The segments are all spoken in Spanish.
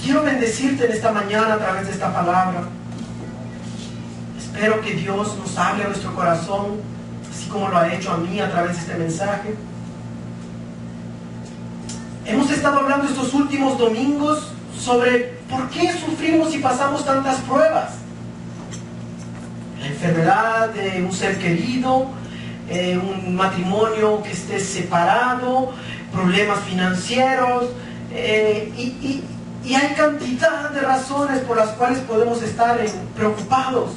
quiero bendecirte en esta mañana a través de esta palabra. Espero que Dios nos hable a nuestro corazón, así como lo ha hecho a mí a través de este mensaje. Hemos estado hablando estos últimos domingos sobre por qué sufrimos y pasamos tantas pruebas. La enfermedad de un ser querido, un matrimonio que esté separado, problemas financieros, y hay cantidad de razones por las cuales podemos estar preocupados.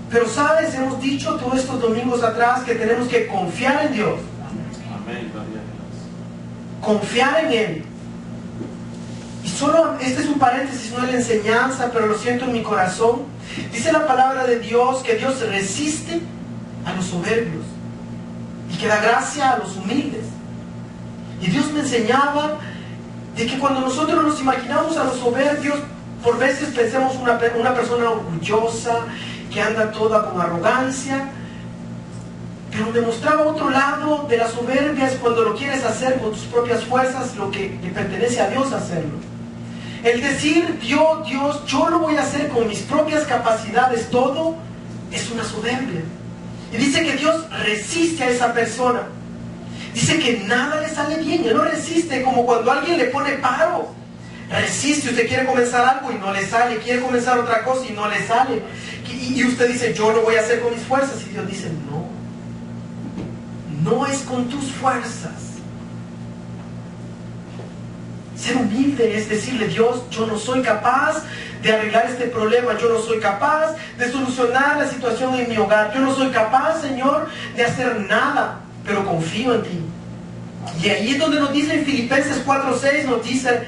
Pero sabes, hemos dicho todos estos domingos atrás que tenemos que confiar en Dios. Amén. Confiar en Él. Y solo, este es un paréntesis, no es la enseñanza, pero lo siento en mi corazón. Dice la palabra de Dios que Dios resiste a los soberbios y que da gracia a los humildes. Y Dios me enseñaba de que cuando nosotros nos imaginamos a los soberbios, por veces pensemos una persona orgullosa, que anda toda con arrogancia, pero me mostraba otro lado de la soberbia, es cuando lo quieres hacer con tus propias fuerzas, lo que le pertenece a Dios hacerlo. El decir, Dios, yo lo voy a hacer con mis propias capacidades, todo, es una soberbia. Y dice que Dios resiste a esa persona. Dice que nada le sale bien, Él no resiste, como cuando alguien le pone paro. Resiste, usted quiere comenzar algo y no le sale, quiere comenzar otra cosa y no le sale. Y usted dice, yo lo voy a hacer con mis fuerzas. Y Dios dice, no es con tus fuerzas. Ser humilde es decirle, Dios, yo no soy capaz de arreglar este problema, yo no soy capaz de solucionar la situación en mi hogar, yo no soy capaz, Señor, de hacer nada, pero confío en ti. Y ahí es donde nos dice en Filipenses 4:6, nos dice,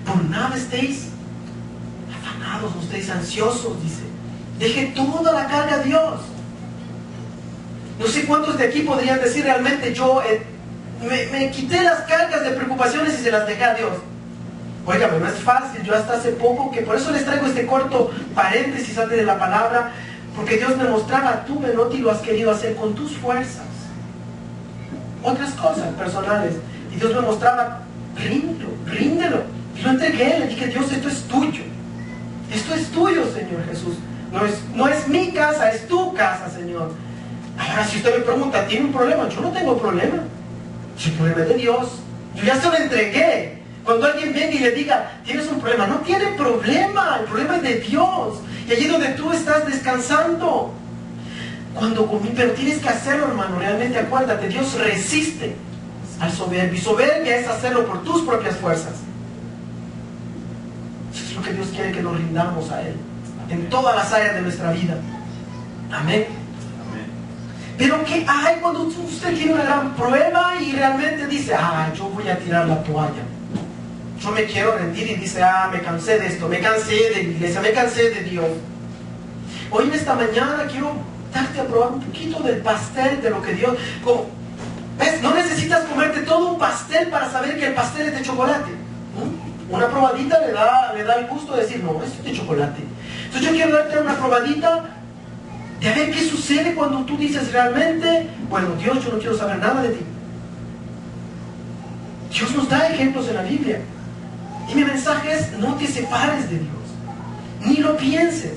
por nada estéis afanados, no estéis ansiosos, dice, deje toda la carga a Dios. No sé cuántos de aquí podrían decir realmente, yo me quité las cargas de preocupaciones y se las dejé a Dios. Óigame, no es fácil. Yo hasta hace poco, que por eso les traigo este corto paréntesis antes de la palabra, porque Dios me mostraba, tú, Menotti, lo has querido hacer con tus fuerzas, otras cosas personales, y Dios me mostraba, ríndelo. Y lo entregué, le dije, Dios, esto es tuyo, Señor Jesús, no es mi casa, es tu casa, Señor. Ahora, si usted me pregunta, ¿tiene un problema? Yo no tengo problema. El problema es de Dios. Yo ya se lo entregué. Cuando alguien venga y le diga, tienes un problema, no tiene problema, el problema es de Dios. Y allí donde tú estás descansando. Pero tienes que hacerlo, hermano, realmente acuérdate, Dios resiste al soberbio. Y soberbia es hacerlo por tus propias fuerzas. Eso es lo que Dios quiere, que nos rindamos a Él en todas las áreas de nuestra vida. Amén. Pero ¿qué hay cuando usted tiene una gran prueba y realmente dice, yo voy a tirar la toalla, yo me quiero rendir, y dice, me cansé de esto, me cansé de la iglesia, me cansé de Dios? Hoy en esta mañana quiero darte a probar un poquito del pastel, de lo que Dios... ¿Ves? No necesitas comerte todo un pastel para saber que el pastel es de chocolate. Una probadita le da el gusto de decir, no, esto es de chocolate. Entonces yo quiero darte una probadita de a ver qué sucede cuando tú dices realmente, bueno, Dios, yo no quiero saber nada de ti. Dios nos da ejemplos en la Biblia. Y mi mensaje es, no te separes de Dios, ni lo pienses,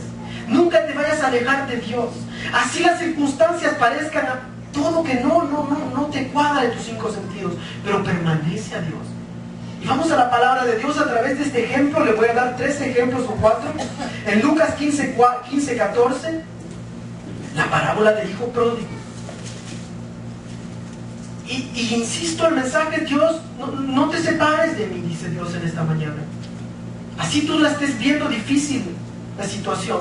nunca te vayas a alejar de Dios. Así las circunstancias parezcan todo que no te cuadra en tus 5 sentidos, pero permanece a Dios. Y vamos a la palabra de Dios a través de este ejemplo. Le voy a dar 3 ejemplos o 4. En Lucas 15:14, la parábola del hijo pródigo. Y insisto, el mensaje, Dios, no te separes de mí, dice Dios en esta mañana. Así tú la estés viendo difícil, la situación.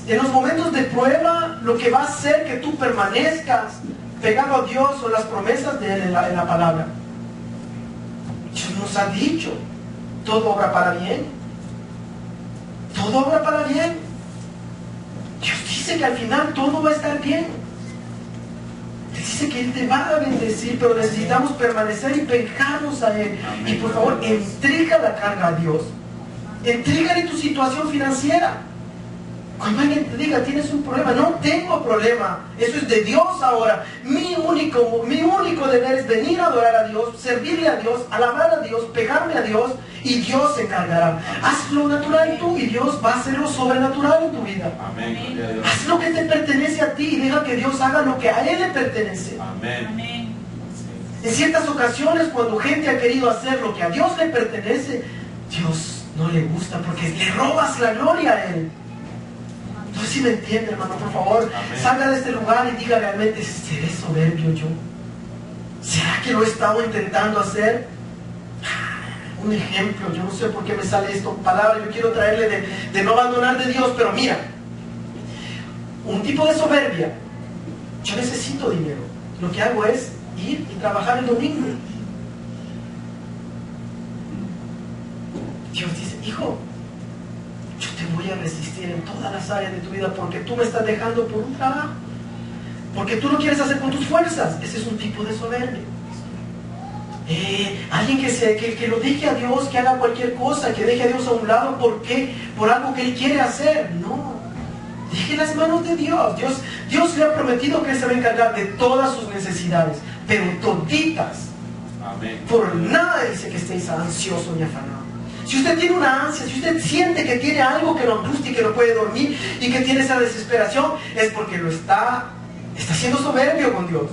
En los momentos de prueba, lo que va a hacer que tú permanezcas pegado a Dios son las promesas de Él en la palabra. Dios nos ha dicho, todo obra para bien. Todo obra para bien. Dios dice que al final todo va a estar bien. Él dice que Él te va a bendecir, pero necesitamos permanecer y pegarnos a Él. Y por favor, entrega la carga a Dios. Entrégale tu situación financiera. Cuando alguien te diga, tienes un problema, no tengo problema, eso es de Dios ahora. Mi único deber es venir a adorar a Dios, servirle a Dios, alabar a Dios, pegarme a Dios, y Dios se encargará. Haz lo natural tú y Dios va a hacer lo sobrenatural en tu vida. Amén. Haz lo que te pertenece a ti y deja que Dios haga lo que a Él le pertenece. Amén. En ciertas ocasiones, cuando gente ha querido hacer lo que a Dios le pertenece, Dios no le gusta porque le robas la gloria a Él. No sé si me entiende, hermano, por favor. Amén. Salga de este lugar y diga realmente, ¿seré soberbio yo? ¿Será que lo he estado intentando hacer? Un ejemplo, yo no sé por qué me sale esto, palabra, yo quiero traerle de no abandonar de Dios, pero mira, un tipo de soberbia, yo necesito dinero, lo que hago es ir y trabajar el domingo. Dios dice, hijo, yo te voy a resistir en todas las áreas de tu vida porque tú me estás dejando por un trabajo, porque tú lo quieres hacer con tus fuerzas. Ese es un tipo de soberbia. Alguien que lo deje a Dios, que haga cualquier cosa, que deje a Dios a un lado. ¿Por qué? Por algo que Él quiere hacer. No, deje las manos de Dios. Dios le ha prometido que Él se va a encargar de todas sus necesidades, pero toditas. Amén. Por nada dice que estéis ansiosos ni afanados. Si usted tiene una ansia, si usted siente que tiene algo que lo angustia y que no puede dormir y que tiene esa desesperación, es porque lo está siendo soberbio con Dios.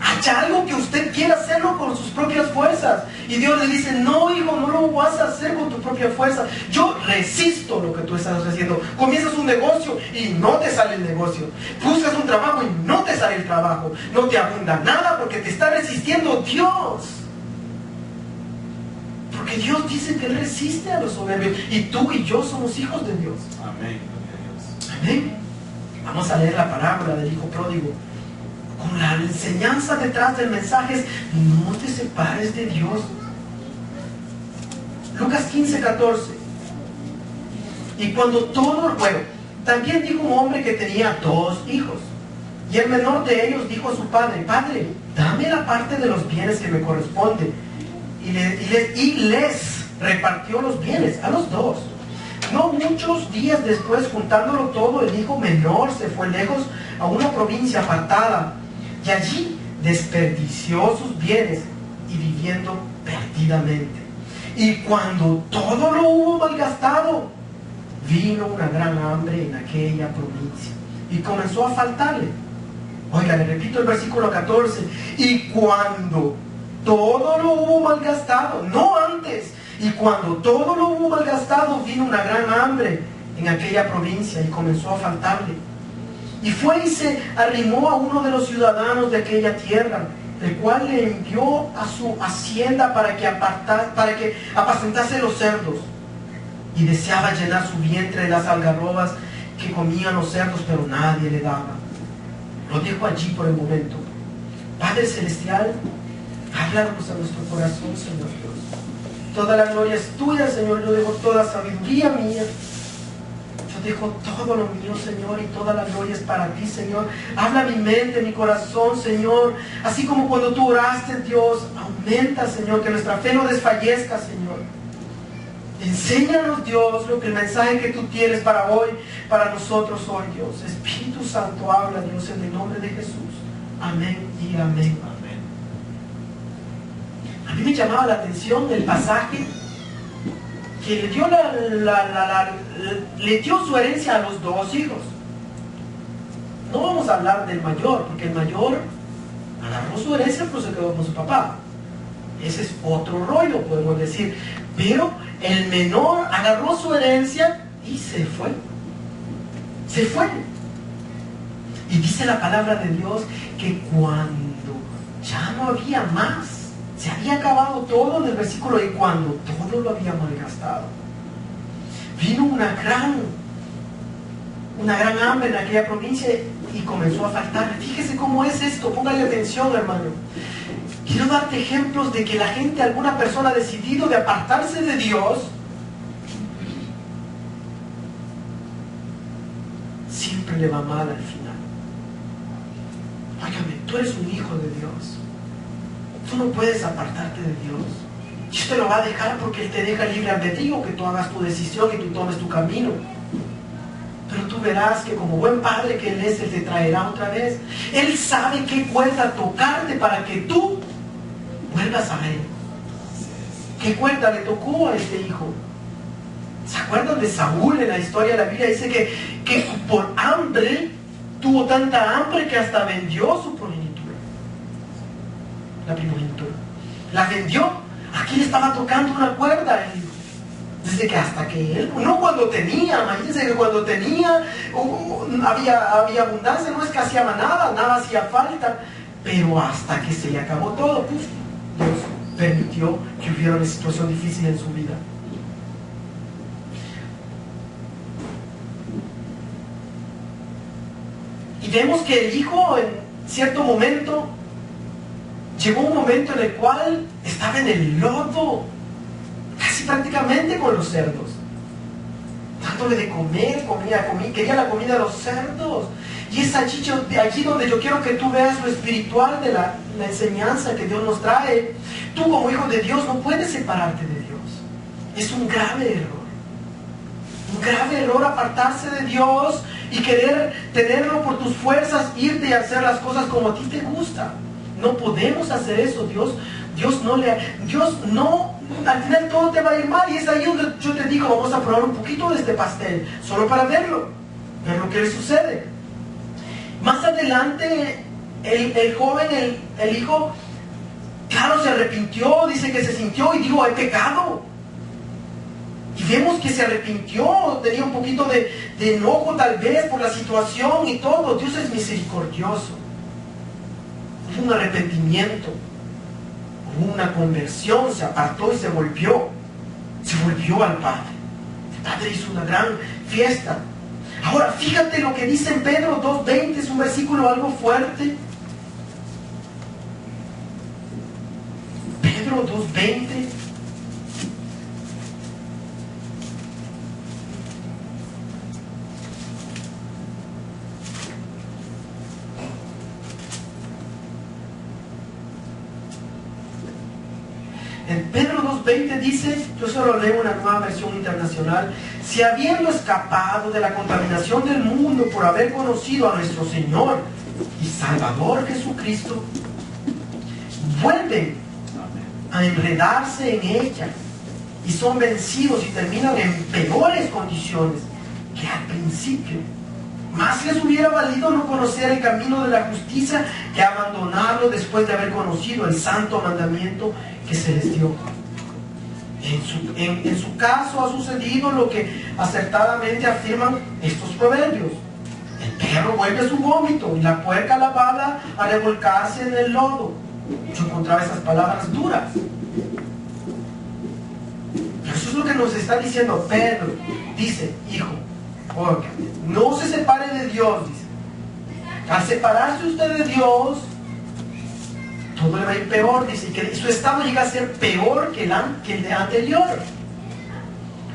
Hay algo que usted quiere hacerlo con sus propias fuerzas. Y Dios le dice, no, hijo, no lo vas a hacer con tu propia fuerza. Yo resisto lo que tú estás haciendo. Comienzas un negocio y no te sale el negocio. Buscas un trabajo y no te sale el trabajo. No te abunda nada porque te está resistiendo Dios. Porque Dios dice que Él resiste a los soberbios. Y tú y yo somos hijos de Dios. Amén. Amén. Vamos a leer la parábola del hijo pródigo. Con la enseñanza detrás del mensaje es, no te separes de Dios. Lucas 15:14. Y cuando también dijo un hombre que tenía 2 hijos. Y el menor de ellos dijo a su padre, Padre, dame la parte de los bienes que me corresponde. Y les repartió los bienes a los 2. No muchos días después, juntándolo todo, el hijo menor se fue lejos a una provincia apartada y allí desperdició sus bienes y viviendo perdidamente. Y cuando todo lo hubo malgastado, vino una gran hambre en aquella provincia y comenzó a faltarle. Oiga, le repito el versículo 14. Y cuando todo lo hubo malgastado, no antes, y cuando todo lo hubo malgastado, vino una gran hambre en aquella provincia y comenzó a faltarle. Y fue y se arrimó a uno de los ciudadanos de aquella tierra, el cual le envió a su hacienda para que apacentase los cerdos. Y deseaba llenar su vientre de las algarrobas que comían los cerdos, pero nadie le daba. Lo dejo allí por el momento. Padre Celestial, háblanos a nuestro corazón, Señor Dios. Toda la gloria es tuya, Señor. Yo dejo toda sabiduría mía. Yo dejo todo lo mío, Señor, y toda la gloria es para ti, Señor. Habla mi mente, mi corazón, Señor. Así como cuando tú oraste, Dios, aumenta, Señor, que nuestra fe no desfallezca, Señor. Enséñanos, Dios, lo que el mensaje que tú tienes para hoy, para nosotros hoy, Dios. Espíritu Santo, habla, Dios, en el nombre de Jesús. Amén y amén. A mí me llamaba la atención el pasaje que le dio su herencia a los 2 hijos. No vamos a hablar del mayor, porque el mayor agarró su herencia pero se quedó con su papá. Ese es otro rollo, podemos decir. Pero el menor agarró su herencia y se fue. Se fue. Y dice la palabra de Dios que cuando ya no había más, se había acabado todo en el versículo, y cuando todo lo había malgastado, vino una gran hambre en aquella provincia y comenzó a faltar. Fíjese cómo es esto, póngale atención, hermano. Quiero darte ejemplos de que la gente, alguna persona ha decidido de apartarse de Dios, siempre le va mal al final. Óigame, tú eres un hijo de Dios. Tú no puedes apartarte de Dios. Dios te lo va a dejar porque Él te deja libre albedrío, que tú hagas tu decisión y tú tomes tu camino. Pero tú verás que como buen padre que Él es, Él te traerá otra vez. Él sabe qué cuerda tocarte para que tú vuelvas a Él. ¿Qué cuerda le tocó a este hijo? ¿Se acuerdan de Saúl en la historia de la Biblia? Dice que por hambre, tuvo tanta hambre que hasta vendió su progenitura. La primogenitura. La vendió. Aquí le estaba tocando una cuerda a él. Dice que hasta que él, no cuando tenía, imagínense que cuando tenía, había abundancia, no escaseaba nada, nada hacía falta, pero hasta que se le acabó todo, pues, Dios permitió que hubiera una situación difícil en su vida. Y vemos que el hijo en cierto momento, llegó un momento en el cual estaba en el lodo, casi prácticamente con los cerdos, dándole de comer, quería la comida de los cerdos. Y es allí donde yo quiero que tú veas lo espiritual de la enseñanza que Dios nos trae. Tú como hijo de Dios no puedes separarte de Dios. Es un grave error. Un grave error apartarse de Dios y querer tenerlo por tus fuerzas, irte y hacer las cosas como a ti te gusta. No podemos hacer eso. Dios no, al final todo te va a ir mal. Y es ahí donde yo te digo, vamos a probar un poquito de este pastel, solo para ver lo que le sucede. Más adelante, el joven, el hijo, claro, se arrepintió, dice que se sintió y dijo, he pecado. Y vemos que se arrepintió, tenía un poquito de enojo tal vez por la situación y todo. Dios es misericordioso. Hubo un arrepentimiento, hubo una conversión, se apartó y se volvió al Padre. El Padre hizo una gran fiesta. Ahora fíjate lo que dice en Pedro 2:20, es un versículo algo fuerte. Pedro 2:20. En Pedro 2:20 dice, yo solo leo una nueva versión internacional: si habiendo escapado de la contaminación del mundo por haber conocido a nuestro Señor y Salvador Jesucristo, vuelven a enredarse en ella y son vencidos y terminan en peores condiciones que al principio. Más les hubiera valido no conocer el camino de la justicia que abandonarlo después de haber conocido el santo mandamiento que se les dio. En su caso ha sucedido lo que acertadamente afirman estos proverbios: el perro vuelve a su vómito y la puerca lavada a revolcarse en el lodo. Yo encontraba esas palabras duras. Pero eso es lo que nos está diciendo Pedro. Dice, hijo, no se separe de Dios, dice. Al separarse usted de Dios, todo le va a ir peor, dice, y que su estado llega a ser peor que el de anterior.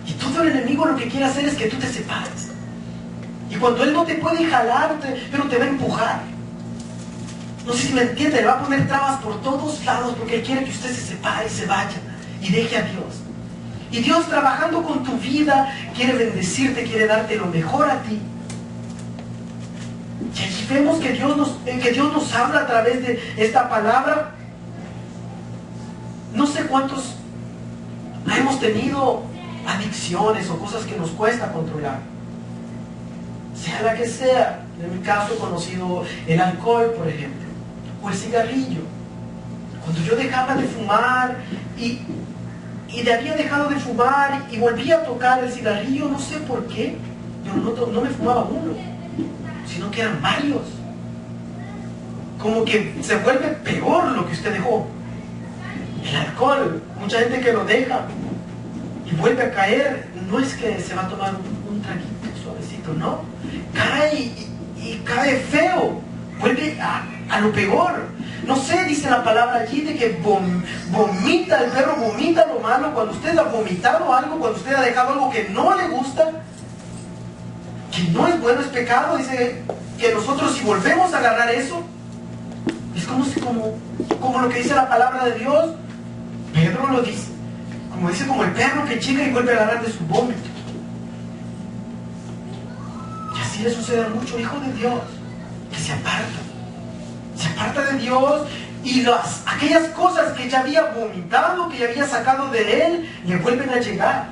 Y todo el enemigo lo que quiere hacer es que tú te separes. Y cuando él no te puede jalar, pero te va a empujar. No sé si me entiende, le va a poner trabas por todos lados porque él quiere que usted se separe y se vaya y deje a Dios. Y Dios, trabajando con tu vida, quiere bendecirte, quiere darte lo mejor a ti. Y allí vemos que Dios nos habla a través de esta palabra. No sé cuántos hemos tenido adicciones o cosas que nos cuesta controlar. Sea la que sea. En mi caso he conocido el alcohol, por ejemplo, o el cigarrillo. Cuando yo dejaba de fumar y había dejado de fumar y volvía a tocar el cigarrillo, no sé por qué, yo no me fumaba uno, sino que eran varios. Como que se vuelve peor lo que usted dejó. El alcohol, mucha gente que lo deja y vuelve a caer, no es que se va a tomar un traguito suavecito, no, cae y cae feo, vuelve a lo peor. No sé, dice la palabra allí de que vomita, el perro vomita lo malo. Cuando usted ha vomitado algo, cuando usted ha dejado algo que no le gusta, que no es bueno, es pecado, dice que nosotros si volvemos a agarrar eso, es como lo que dice la palabra de Dios. Pedro lo dice, como el perro que llega y vuelve a agarrar de su vómito. Y Así le sucede a muchos hijos de Dios que se aparta de Dios, y aquellas cosas que ya había vomitado, que ya había sacado de él, le vuelven a llegar.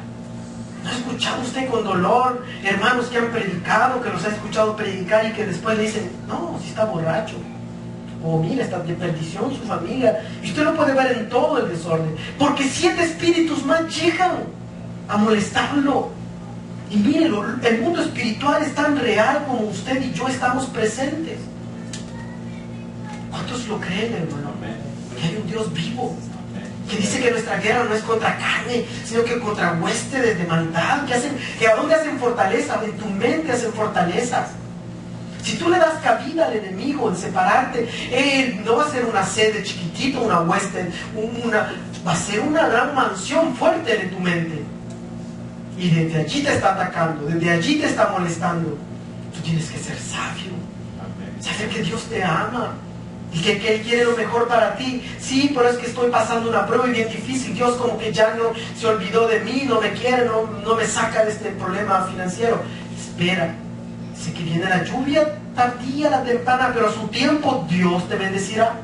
¿No ha escuchado usted con dolor hermanos que han predicado, que los ha escuchado predicar y que después le dicen, no, si está borracho? O mira, está de perdición su familia. Y usted lo puede ver en todo el desorden. Porque 7 espíritus más llegan a molestarlo. Y mírenlo, el mundo espiritual es tan real como usted y yo estamos presentes. ¿Cuántos lo creen, hermano? Que hay un Dios vivo, que dice que nuestra guerra no es contra carne, sino que contra huestes de maldad, que a dónde hacen fortaleza, en tu mente hacen fortalezas. Si tú le das cabida al enemigo en separarte, él no va a ser una sede chiquitita, una hueste, va a ser una gran mansión fuerte en tu mente. Y desde allí te está atacando, desde allí te está molestando. Tú tienes que ser sabio, saber que Dios te ama y que Él quiere lo mejor para ti. Sí, pero es que estoy pasando una prueba bien difícil. Dios como que ya no se olvidó de mí, no me quiere, no me saca de este problema financiero. Espera, sé que viene la lluvia tardía, la temprana, pero a su tiempo Dios te bendecirá.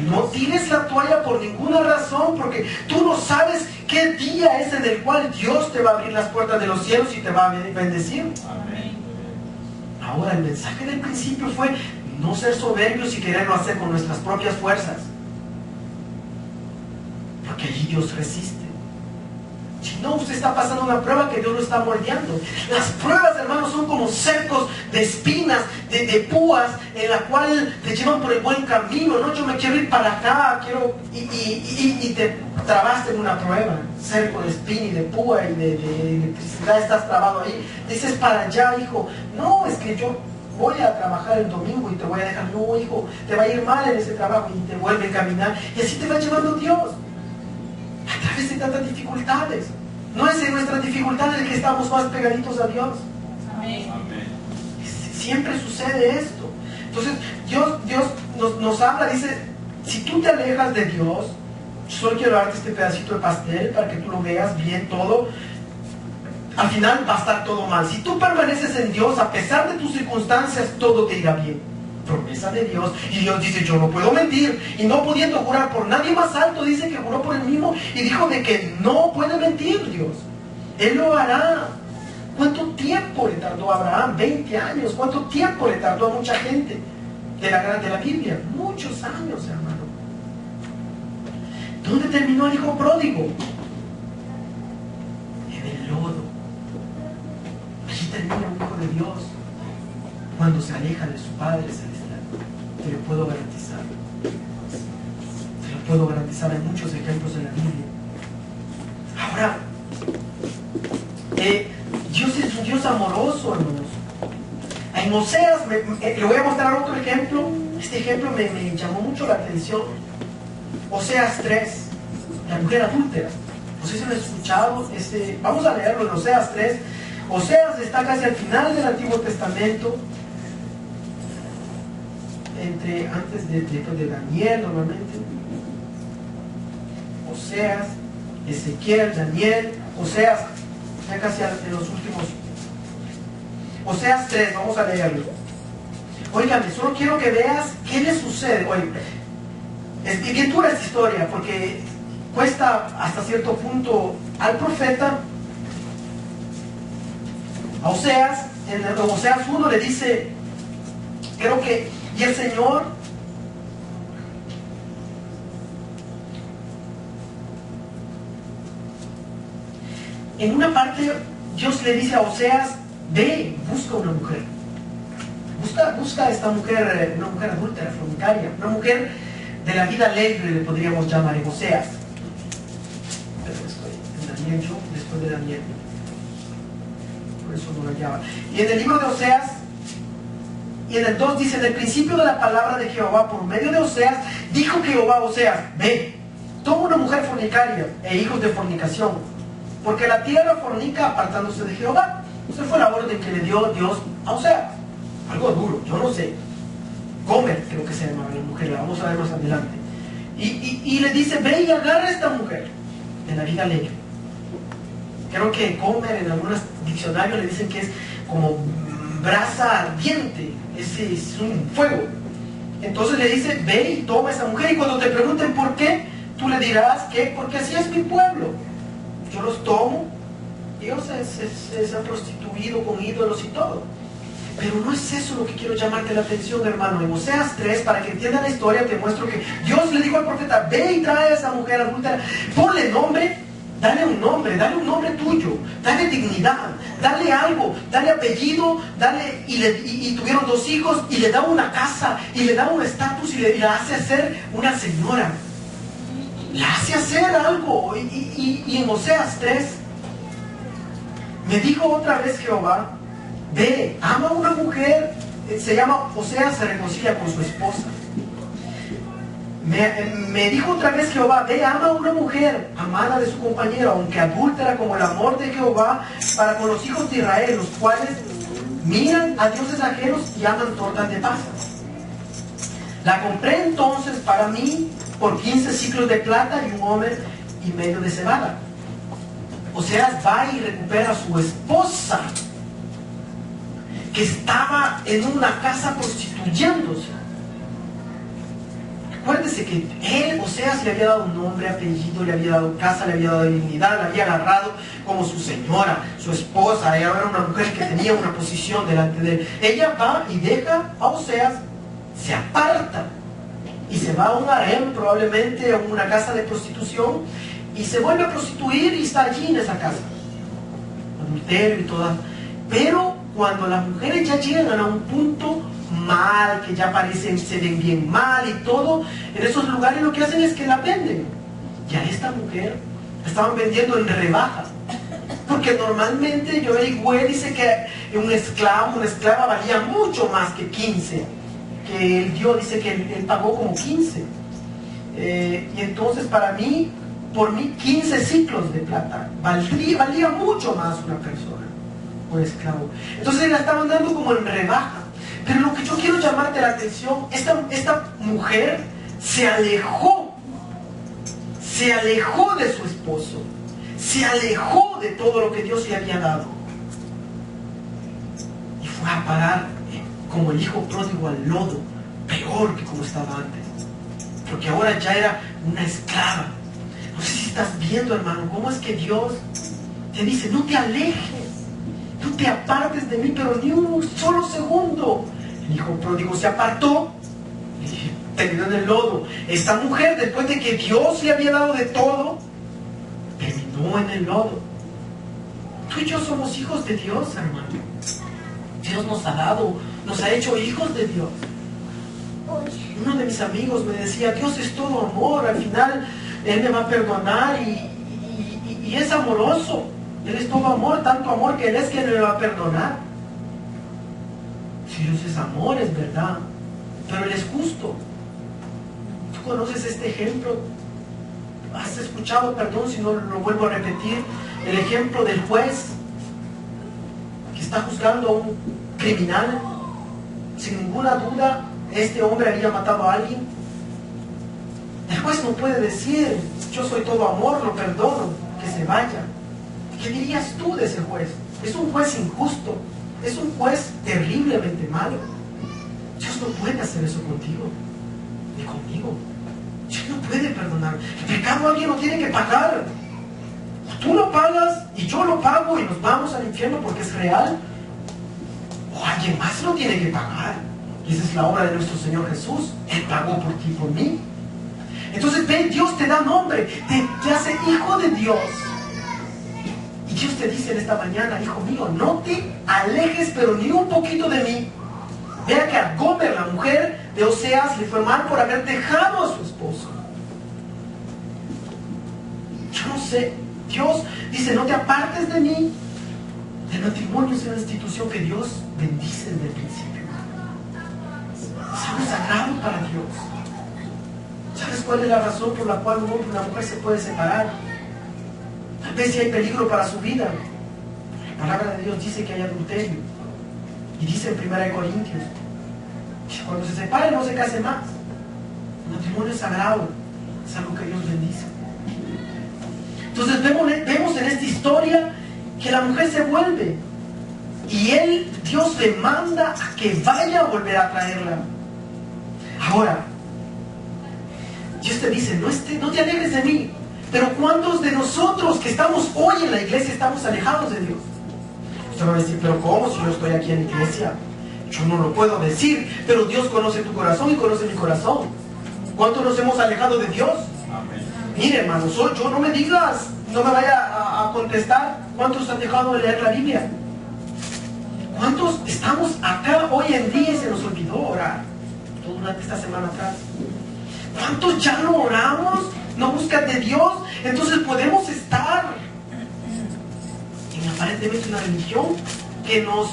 No tires la toalla por ninguna razón, porque tú no sabes qué día es en el cual Dios te va a abrir las puertas de los cielos y te va a bendecir. Amén. Ahora, el mensaje del principio fue no ser soberbios y quererlo hacer con nuestras propias fuerzas, porque allí Dios resiste. Si no, usted está pasando una prueba que Dios lo está moldeando. Las pruebas, hermanos, son como cercos de espinas, de púas, en la cual te llevan por el buen camino. No, yo me quiero ir para acá, y te trabaste en una prueba. Cerco de espina y de púa y de electricidad, estás trabado ahí. Dices, para allá, hijo. No, es que yo voy a trabajar el domingo y te voy a dejar. No, hijo, te va a ir mal en ese trabajo, y te vuelve a caminar. Y así te va llevando Dios a través de tantas dificultades. No es en nuestras dificultades que estamos más pegaditos a Dios. Amén. Siempre sucede esto. Entonces Dios nos habla, dice, si tú te alejas de Dios, solo quiero darte este pedacito de pastel para que tú lo veas bien todo. Al final va a estar todo mal. Si tú permaneces en Dios, a pesar de tus circunstancias, todo te irá bien. Promesa de Dios. Y Dios dice, yo no puedo mentir. Y no pudiendo jurar por nadie más alto, dice que juró por él mismo y dijo de que no puede mentir Dios. Él lo hará. ¿Cuánto tiempo le tardó a Abraham? 20 años. ¿Cuánto tiempo le tardó a mucha gente de la Biblia? Muchos años, hermano. ¿Dónde terminó el hijo pródigo? En el lodo. Allí termina un hijo de Dios cuando se aleja de su Padre Celestial. Te lo puedo garantizar. Te lo puedo garantizar. Hay muchos ejemplos en la Biblia. Ahora, Dios es un Dios amoroso, hermanos. En Oseas, le voy a mostrar otro ejemplo. Este ejemplo me llamó mucho la atención. Oseas 3, la mujer adúltera. No sé si lo he escuchado. Vamos a leerlo en Oseas 3. Oseas está casi al final del Antiguo Testamento. Antes de Daniel, normalmente. Oseas, Ezequiel, Daniel, Oseas, ya casi en los últimos. Oseas 3, vamos a leerlo. Óigame, solo quiero que veas qué le sucede. Oye, es bien dura esta historia, porque cuesta hasta cierto punto al profeta. A Oseas, en Oseas 1 le dice, creo que, y el Señor en una parte Dios le dice a Oseas, ve, busca una mujer. Busca a esta mujer, una mujer adúltera, fornicaria, una mujer de la vida alegre, le podríamos llamar en Oseas. Pero estoy en Daniel, yo después de Daniel. Por eso no lo llama. Y en el libro de Oseas, y en el 2 dice, en el principio de la palabra de Jehová, por medio de Oseas, dijo Jehová a Oseas, ve, toma una mujer fornicaria e hijos de fornicación, porque la tierra fornica apartándose de Jehová. Esa fue la orden que le dio Dios a Oseas. Algo duro, yo no sé. Gomer, creo que se llamaba la mujer, la vamos a ver más adelante. Y le dice, ve y agarra a esta mujer de la vida alegre. Creo que Gomer en algunos diccionarios le dicen que es como brasa ardiente, es un fuego. Entonces le dice, ve y toma a esa mujer, y cuando te pregunten por qué, tú le dirás que porque así es mi pueblo. Yo los tomo, Dios se ha prostituido con ídolos y todo. Pero no es eso lo que quiero llamarte la atención, hermano. En Oseas 3, para que entiendan la historia, te muestro que Dios le dijo al profeta, ve y trae a esa mujer adúltera, ponle nombre, dale un nombre tuyo, dale dignidad, dale algo, dale apellido, dale, y tuvieron 2 hijos, y le da una casa, y le da un estatus, y la hace hacer una señora. La hace hacer algo. Y en Oseas 3, me dijo otra vez Jehová, ve, ama a una mujer, se llama Oseas, se reconcilia con su esposa. Me dijo otra vez Jehová, ve, ama a una mujer, amada de su compañero, aunque adúltera como el amor de Jehová, para con los hijos de Israel, los cuales miran a dioses ajenos y aman tortas de pasas. La compré entonces para mí por 15 ciclos de plata y 1 homer y medio de cebada. Oseas va y recupera a su esposa, que estaba en una casa prostituyéndose. Acuérdese que él, Oseas, le había dado un nombre, apellido, le había dado casa, le había dado dignidad, la había agarrado como su señora, su esposa. Ella era una mujer que tenía una posición delante de él. Ella va y deja a Oseas, se aparta y se va a un harem, probablemente a una casa de prostitución, y se vuelve a prostituir y está allí en esa casa, adulterio y todas. Pero cuando las mujeres ya llegan a un punto mal, que ya parecen, se ven bien mal y todo, en esos lugares lo que hacen es que la venden. Y a esta mujer la estaban vendiendo en rebaja, porque normalmente Joel Güey dice que una esclava valía mucho más que 15, que él dio, dice que él pagó como 15. Y entonces por mí 15 ciclos de plata valía mucho más una persona, un esclavo. Entonces la estaban dando como en rebaja. Pero lo que yo quiero llamarte la atención, esta mujer se alejó de su esposo, se alejó de todo lo que Dios le había dado, y fue a parar como el hijo pródigo al lodo, peor que como estaba antes, porque ahora ya era una esclava. No sé si estás viendo, hermano, cómo es que Dios te dice, no te alejes, no te apartes de mí, pero ni un solo segundo. El hijo pródigo se apartó y terminó en el lodo. Esta mujer, después de que Dios le había dado de todo, terminó en el lodo. Tú y yo somos hijos de Dios, hermano. Dios nos ha dado, nos ha hecho hijos de Dios. Uno de mis amigos me decía, Dios es todo amor, al final Él me va a perdonar y es amoroso. Él es todo amor, tanto amor que Él es quien me va a perdonar. Si Dios es amor, es verdad, pero Él es justo. Tú conoces este ejemplo, has escuchado, perdón si no lo vuelvo a repetir, el ejemplo del juez que está juzgando a un criminal. Sin ninguna duda, este hombre había matado a alguien. El juez no puede decir, yo soy todo amor, lo perdono, que se vaya. ¿Qué dirías tú de ese juez? Es un juez injusto, es un juez terriblemente malo. Dios no puede hacer eso contigo, ni conmigo. Dios no puede perdonar. El pecado alguien lo tiene que pagar. Tú lo pagas y yo lo pago y nos vamos al infierno porque es real. O alguien más lo tiene que pagar. Y esa es la obra de nuestro Señor Jesús. Él pagó por ti y por mí. Entonces ve, Dios te da nombre, te hace hijo de Dios. Y Dios te dice en esta mañana, hijo mío, no te alejes pero ni un poquito de mí. Vea que a Gomer, la mujer de Oseas, le fue mal por haber dejado a su esposo. Yo no sé, Dios dice, no te apartes de mí. El matrimonio es una institución que Dios bendice desde el principio. Es algo sagrado para Dios. ¿Sabes cuál es la razón por la cual un hombre y una mujer se puede separar? Tal vez si hay peligro para su vida. La palabra de Dios dice que hay adulterio. Y dice en 1 Corintios que cuando se separe no se case más. El matrimonio es sagrado. Es algo que Dios bendice. Entonces vemos en esta historia que la mujer se vuelve. Y Dios le manda a que vaya a volver a traerla. Ahora, Dios te dice, no te alejes de mí. Pero ¿cuántos de nosotros que estamos hoy en la iglesia estamos alejados de Dios? Usted va a decir, pero ¿cómo si yo estoy aquí en la iglesia? Yo no lo puedo decir, pero Dios conoce tu corazón y conoce mi corazón. ¿Cuántos nos hemos alejado de Dios? Amén. Mire, hermano, soy yo, no me digas, no me vaya a contestar. ¿Cuántos han dejado de leer la Biblia? ¿Cuántos estamos acá hoy en día y se nos olvidó orar? Todo durante esta semana atrás. ¿Cuántos ya no oramos? ¿No buscan de Dios? Entonces podemos estar en aparentemente una religión que nos...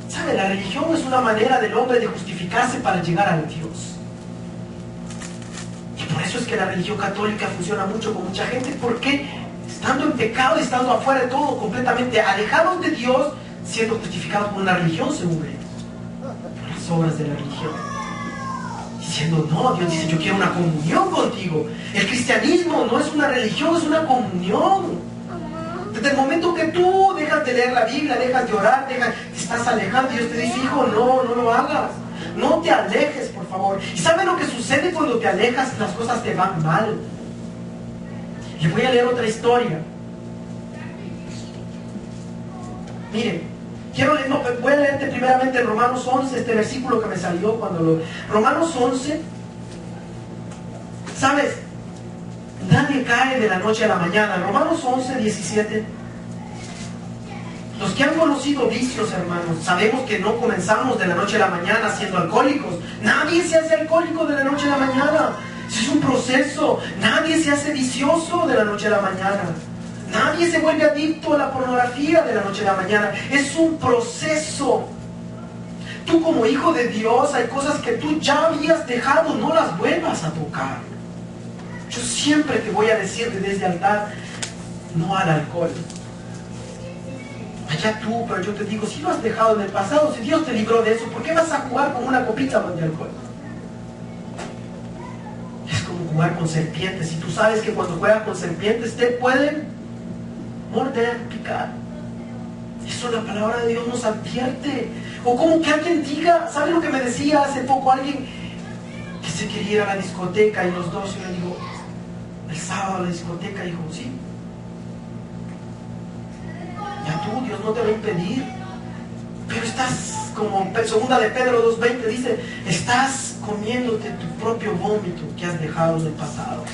¿Sabe? La religión es una manera del hombre de justificarse para llegar al Dios. Y por eso es que la religión católica funciona mucho con mucha gente, porque estando en pecado, estando afuera de todo, completamente alejados de Dios, siendo justificados por una religión, según ellos, por las obras de la religión. Diciendo, no, Dios dice, yo quiero una comunión contigo. El cristianismo no es una religión, es una comunión. Desde el momento que tú dejas de leer la Biblia, dejas de orar, te estás alejando, Dios te dice, hijo, no lo hagas. No te alejes, por favor. ¿Y sabe lo que sucede cuando te alejas? Las cosas te van mal. Y voy a leer otra historia. Miren, voy a leerte primeramente Romanos 11, este versículo que me salió cuando Romanos 11, ¿sabes? Nadie cae de la noche a la mañana. Romanos 11, 17. Los que han conocido vicios, hermanos, sabemos que no comenzamos de la noche a la mañana siendo alcohólicos. Nadie se hace alcohólico de la noche a la mañana. Es un proceso. Nadie se hace vicioso de la noche a la mañana. Nadie se vuelve adicto a la pornografía de la noche a la mañana. Es un proceso. Tú como hijo de Dios, hay cosas que tú ya habías dejado, no las vuelvas a tocar. Yo siempre te voy a decir desde este altar, no al alcohol. Allá tú, pero yo te digo, si lo has dejado en el pasado, si Dios te libró de eso, ¿por qué vas a jugar con una copita de alcohol? Es como jugar con serpientes. Y tú sabes que cuando juegas con serpientes te pueden morder, picar. Eso la palabra de Dios nos advierte. O como que alguien diga, ¿sabe lo que me decía hace poco alguien? Que se quería ir a la discoteca y los dos, yo le digo, el sábado a la discoteca, dijo, sí. Ya tú, Dios no te va a impedir. Pero estás, como segunda de Pedro 2:20 dice, estás comiéndote tu propio vómito que has dejado en el pasado.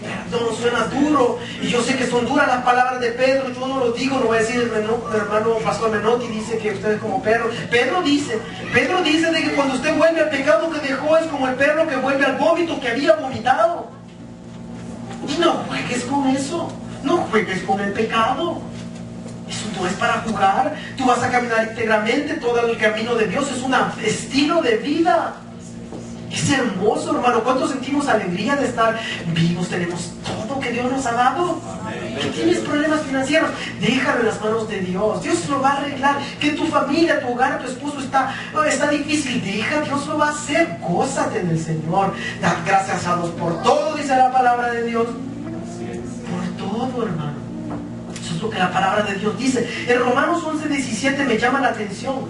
Perdón, suena duro. Y yo sé que son duras las palabras de Pedro. Yo no lo digo, no voy a decir el hermano Pastor Menotti dice que usted es como perro. Pedro dice de que cuando usted vuelve al pecado que dejó es como el perro que vuelve al vómito que había vomitado. Y no juegues con eso. No juegues con el pecado. Eso no es para jugar. Tú vas a caminar íntegramente todo el camino de Dios. Es un estilo de vida. Es hermoso, hermano. ¿Cuántos sentimos alegría de estar vivos? Tenemos todo que Dios nos ha dado. ¿Que tienes problemas financieros? Déjalo en las manos de Dios. Dios lo va a arreglar. Que tu familia, tu hogar, tu esposo está difícil. Dios lo va a hacer. Gózate en el Señor. Dad gracias a Dios por todo, dice la palabra de Dios. Por todo, hermano. Eso es lo que la palabra de Dios dice. En Romanos 11:17 me llama la atención.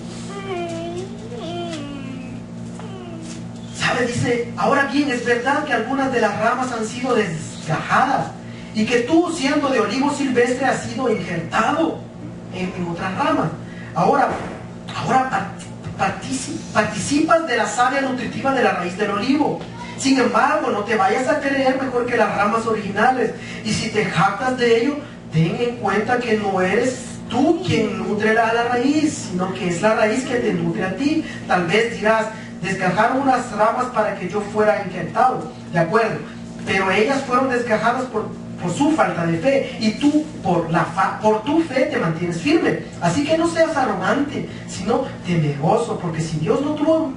¿Sabe? Dice, ahora bien, es verdad que algunas de las ramas han sido desgajadas y que tú, siendo de olivo silvestre, has sido injertado en otras ramas. Ahora participas de la savia nutritiva de la raíz del olivo. Sin embargo, no te vayas a creer mejor que las ramas originales. Y si te jactas de ello, ten en cuenta que no eres tú quien nutre a la raíz, sino que es la raíz que te nutre a ti. Tal vez dirás, desgajaron unas ramas para que yo fuera injertado. De acuerdo, pero ellas fueron desgajadas por su falta de fe, y tú por tu fe te mantienes firme. Así que no seas arrogante, sino temeroso, porque si Dios no tuvo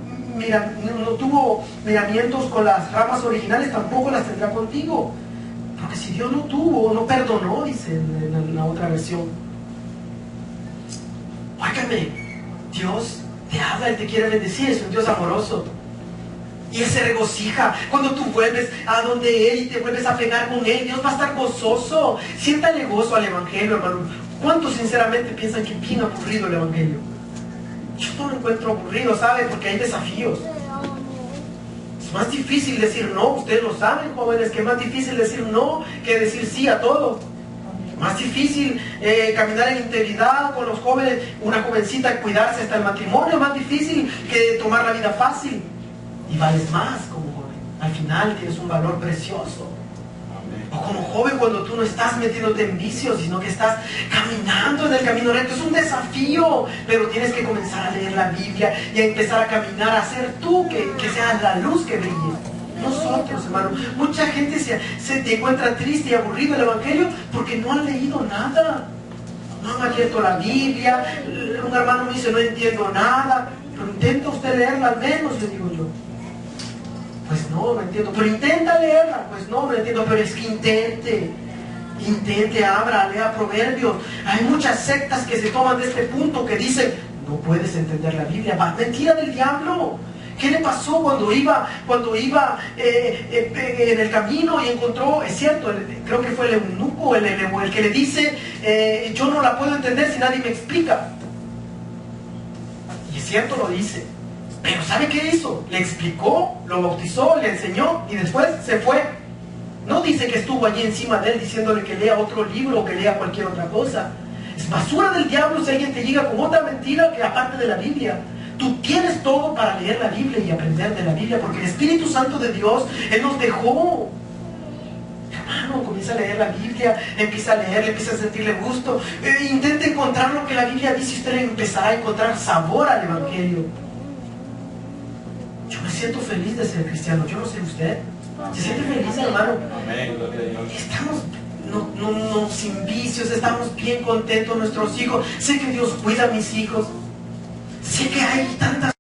miramientos con las ramas originales, tampoco las tendrá contigo. Porque si Dios no perdonó, dice en la otra versión. Óigame, Dios te habla, Él te quiere bendecir, es un Dios amoroso. Y Él se regocija cuando tú vuelves a donde Él y te vuelves a pegar con Él. Dios va a estar gozoso. Siéntale gozo al Evangelio, hermano. ¿Cuántos sinceramente piensan que es bien aburrido el Evangelio? Yo no lo encuentro aburrido, ¿sabe? Porque hay desafíos. Es más difícil decir no. Ustedes lo saben, jóvenes, que es más difícil decir no que decir sí a todo. Más difícil caminar en integridad con los jóvenes, una jovencita cuidarse hasta el matrimonio. Más difícil que tomar la vida fácil. Y vales más como joven. Al final tienes un valor precioso. O como joven cuando tú no estás metiéndote en vicios, sino que estás caminando en el camino recto. Es un desafío, pero tienes que comenzar a leer la Biblia y a empezar a caminar, a ser tú que seas la luz que brille. Nosotros, hermano, mucha gente se te encuentra triste y aburrido el Evangelio porque no han leído nada. No han abierto la Biblia. Un hermano me dice, no entiendo nada. Pero intenta usted leerla al menos, le digo yo. Pues no entiendo. Pero intenta leerla. Pues no entiendo. Pero es que intente, abra, lea Proverbios. Hay muchas sectas que se toman de este punto que dicen, no puedes entender la Biblia. Mentira del diablo. ¿Qué le pasó cuando iba en el camino y encontró, es cierto, creo que fue el eunuco, el que le dice, yo no la puedo entender si nadie me explica? Y es cierto, lo dice. Pero ¿sabe qué hizo? Le explicó, lo bautizó, le enseñó y después se fue. No dice que estuvo allí encima de él diciéndole que lea otro libro o que lea cualquier otra cosa. Es basura del diablo si alguien te llega con otra mentira que aparte de la Biblia. Tú tienes todo para leer la Biblia y aprender de la Biblia, porque el Espíritu Santo de Dios, Él nos dejó. Hermano, comienza a leer la Biblia, empieza a leer, empieza a sentirle gusto. Intente encontrar lo que la Biblia dice y usted empezará a encontrar sabor al Evangelio. Yo me siento feliz de ser cristiano, yo no sé usted. ¿Se siente feliz, hermano? Estamos no, sin vicios, estamos bien contentos nuestros hijos. Sé que Dios cuida a mis hijos. Sé que hay tantas